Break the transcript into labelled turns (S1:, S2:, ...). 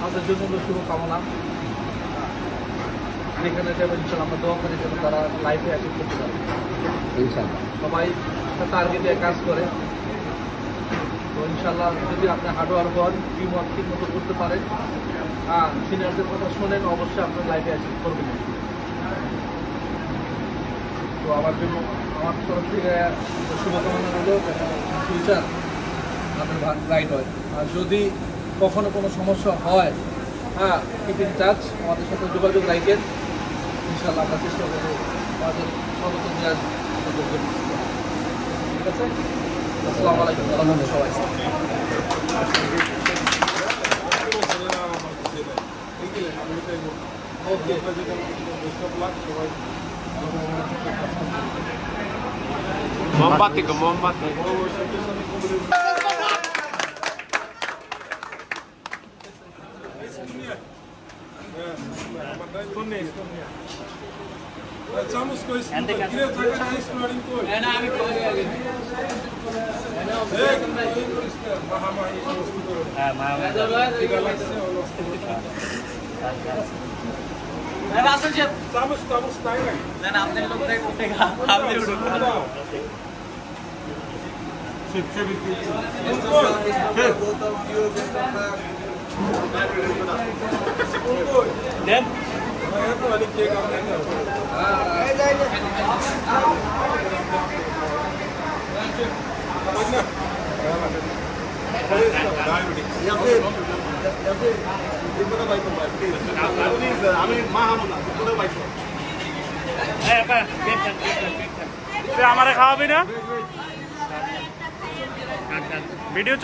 S1: আমাদের জন্য শুভকামনা। যেখানে যাবে ইনশাল্লাহ আমরা দোয়া করি যেন তারা লাইফে অ্যাচিভ করতে পারে ইনশাল্লাহ। সবাই টার্গেটে কাজ করে, তো ইনশাল্লাহ যদি আপনি হার্ডওয়ার্ক হন, টিম ওয়ার্ক ঠিক মতো করতে পারেন, সিনিয়রদের কথা শোনেন, অবশ্যই আপনার লাইফে অ্যাচিভ করবেন। তো আমার জন্য আমার তরফ থেকে শুভকামনা হলো ফিউচার আপনার রাইট হয়। আর যদি কখনো কোনো সমস্যা হয়, কিপ ইন টাচ, আমাদের সাথে যোগাযোগ রাখেন, ইনশাল্লাহ আমরা চেষ্টা করবো আমাদের সর্বোচ্চ দেওয়ার ঠিক আছে। আসসালামু আলাইকুম সবাই।
S2: মোমবাতি তো মোমবাতি
S3: Estamos com isso. Queria trazer isso no Arinco. É na minha coisa. Estamos Thailand. Then आपने लोग नहीं उठेगा, आपने उठेगा. Then
S2: আমারে খাওয়াবি না ভিডিও